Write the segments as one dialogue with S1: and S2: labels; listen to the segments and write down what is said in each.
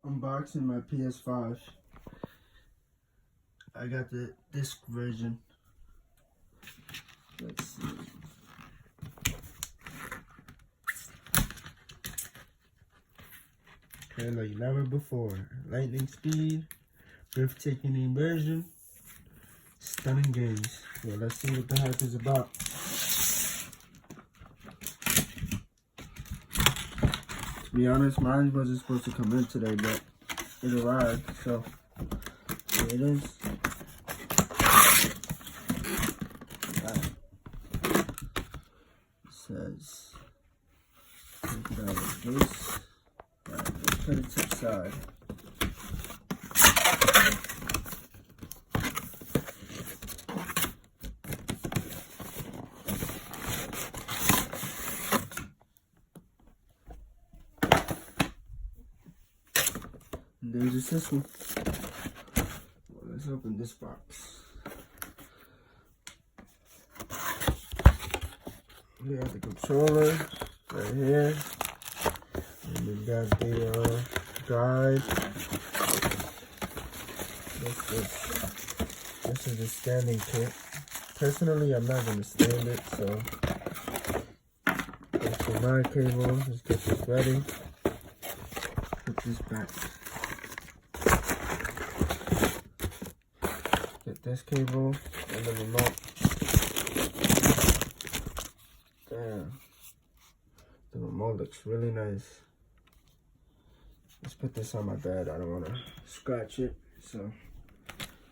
S1: unboxing my PS5. I got the disc version. Let's see. Okay, like never before. Lightning speed, breathtaking immersion, stunning games. Well, let's see what the hype is about. To be honest, mine wasn't supposed to come in today, but it arrived, so here it is. It says, take it out like this. Alright, let's put it to the side. And there's the system. Well, let's open this box. We have the controller right here. And we got the guide. This is the standing kit. Personally, I'm not going to stand it, so that's the my cable. Let's get this ready. Put this back. Get this cable and the remote. Damn. The remote looks really nice. Let's put this on my bed. I don't want to scratch it. So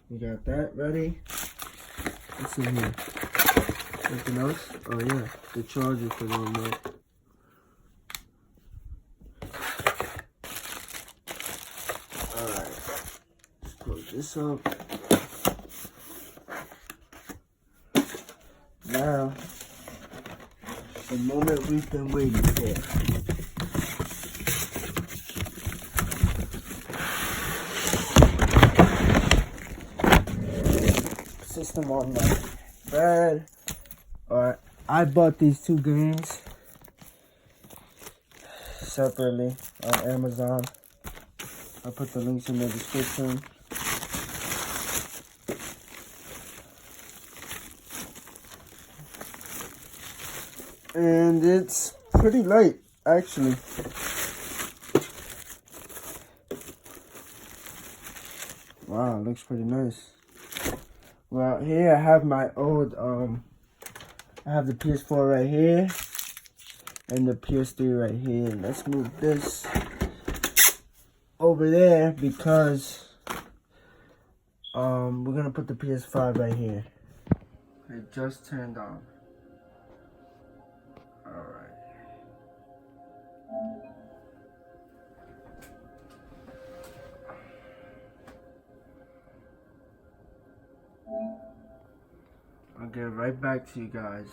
S1: we got that ready. What's in here? Anything else? Oh yeah, the charger for the remote. Alright. Let's close this up. Now, the moment we've been waiting for. System on my bed. Alright, I bought these two games separately on Amazon. I'll put the links in the description. And it's pretty light, actually. Wow, it looks pretty nice. Well, here I have my old, I have the PS4 right here, and the PS3 right here. Let's move this over there because, we're gonna put the PS5 right here. It just turned on. Alright. I'll get right back to you guys.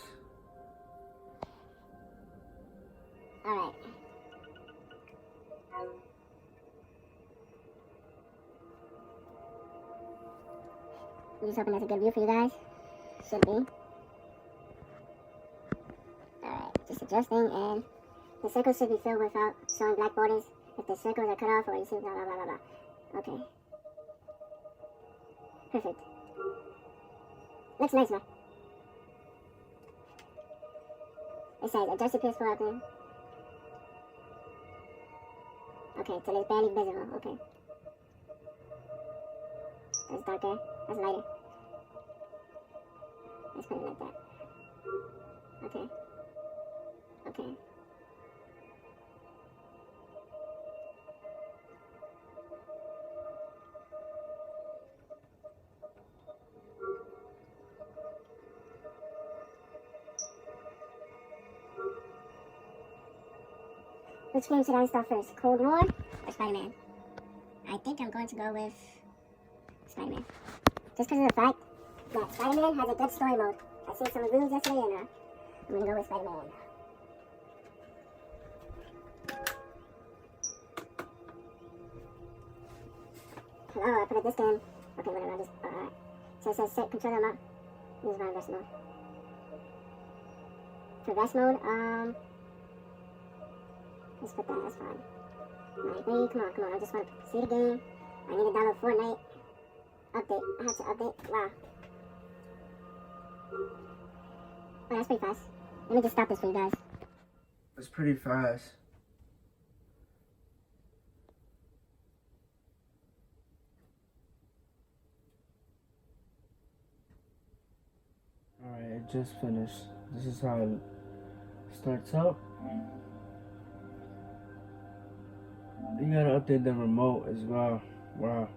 S2: Alright. I'm just hoping that's a good view for you guys. Should be. Alright, just adjusting, and the circles should be filled without showing black borders. If the circles are cut off, or you see blah blah blah blah blah. Okay. Perfect. Looks nice, man. It says adjust your PS4 opening. Okay, till it's barely visible. Okay. That's darker. That's lighter. Let's put it like that. Okay. Okay. Which game should I install first? Cold War or Spider-Man? I think I'm going to go with Spider-Man. Just because of the fact that Spider-Man has a good story mode. I seen some reviews yesterday, and I'm going to go with Spider-Man. Oh, I put a disc in. Okay, whatever, I just, alright. So it says set controller amount. Use my reverse mode. For reverse mode, let's put that, that's fine. Like, baby, come on. I just want to see the game. I need to download Fortnite. Update. I have to update. Wow. Oh, that's pretty fast. Let me just stop this for you guys.
S1: It's pretty fast. Alright, it just finished. This is how it starts up. You gotta update the remote as well. Wow.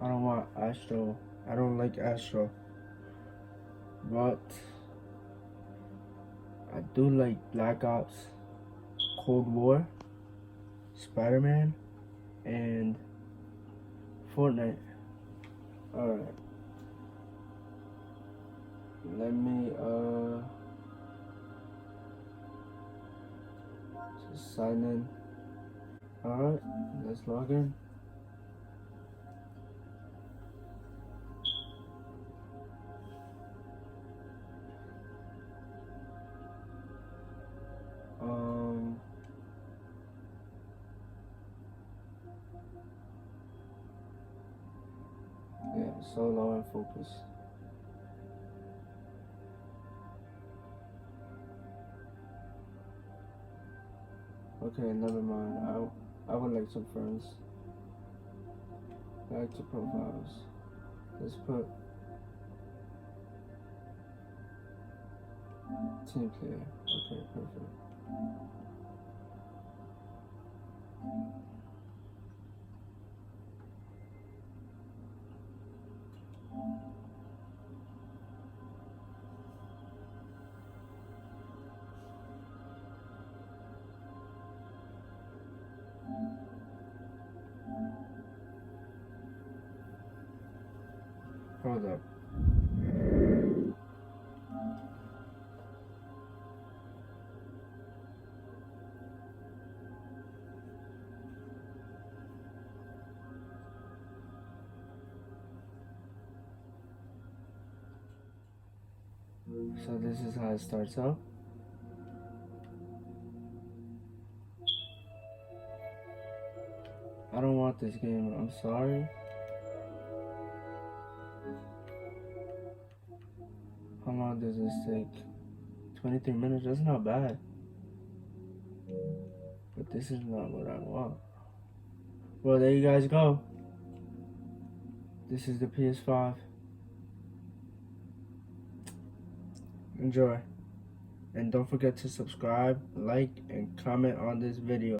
S1: I don't want Astro. I don't like Astro. But I do like Black Ops, Cold War, Spider-Man, and Fortnite. Alright. Let me just sign in. Alright, let's log in. Yeah, solo and focus. Okay, never mind. I would like some friends. Back to profiles. Let's put team player. Okay, perfect. Hold up. So this is how it starts out. I don't want this game, I'm sorry. How long does this take? 23 minutes, that's not bad. But this is not what I want. Well, there you guys go. This is the PS5. Enjoy. And don't forget to subscribe, like, and comment on this video.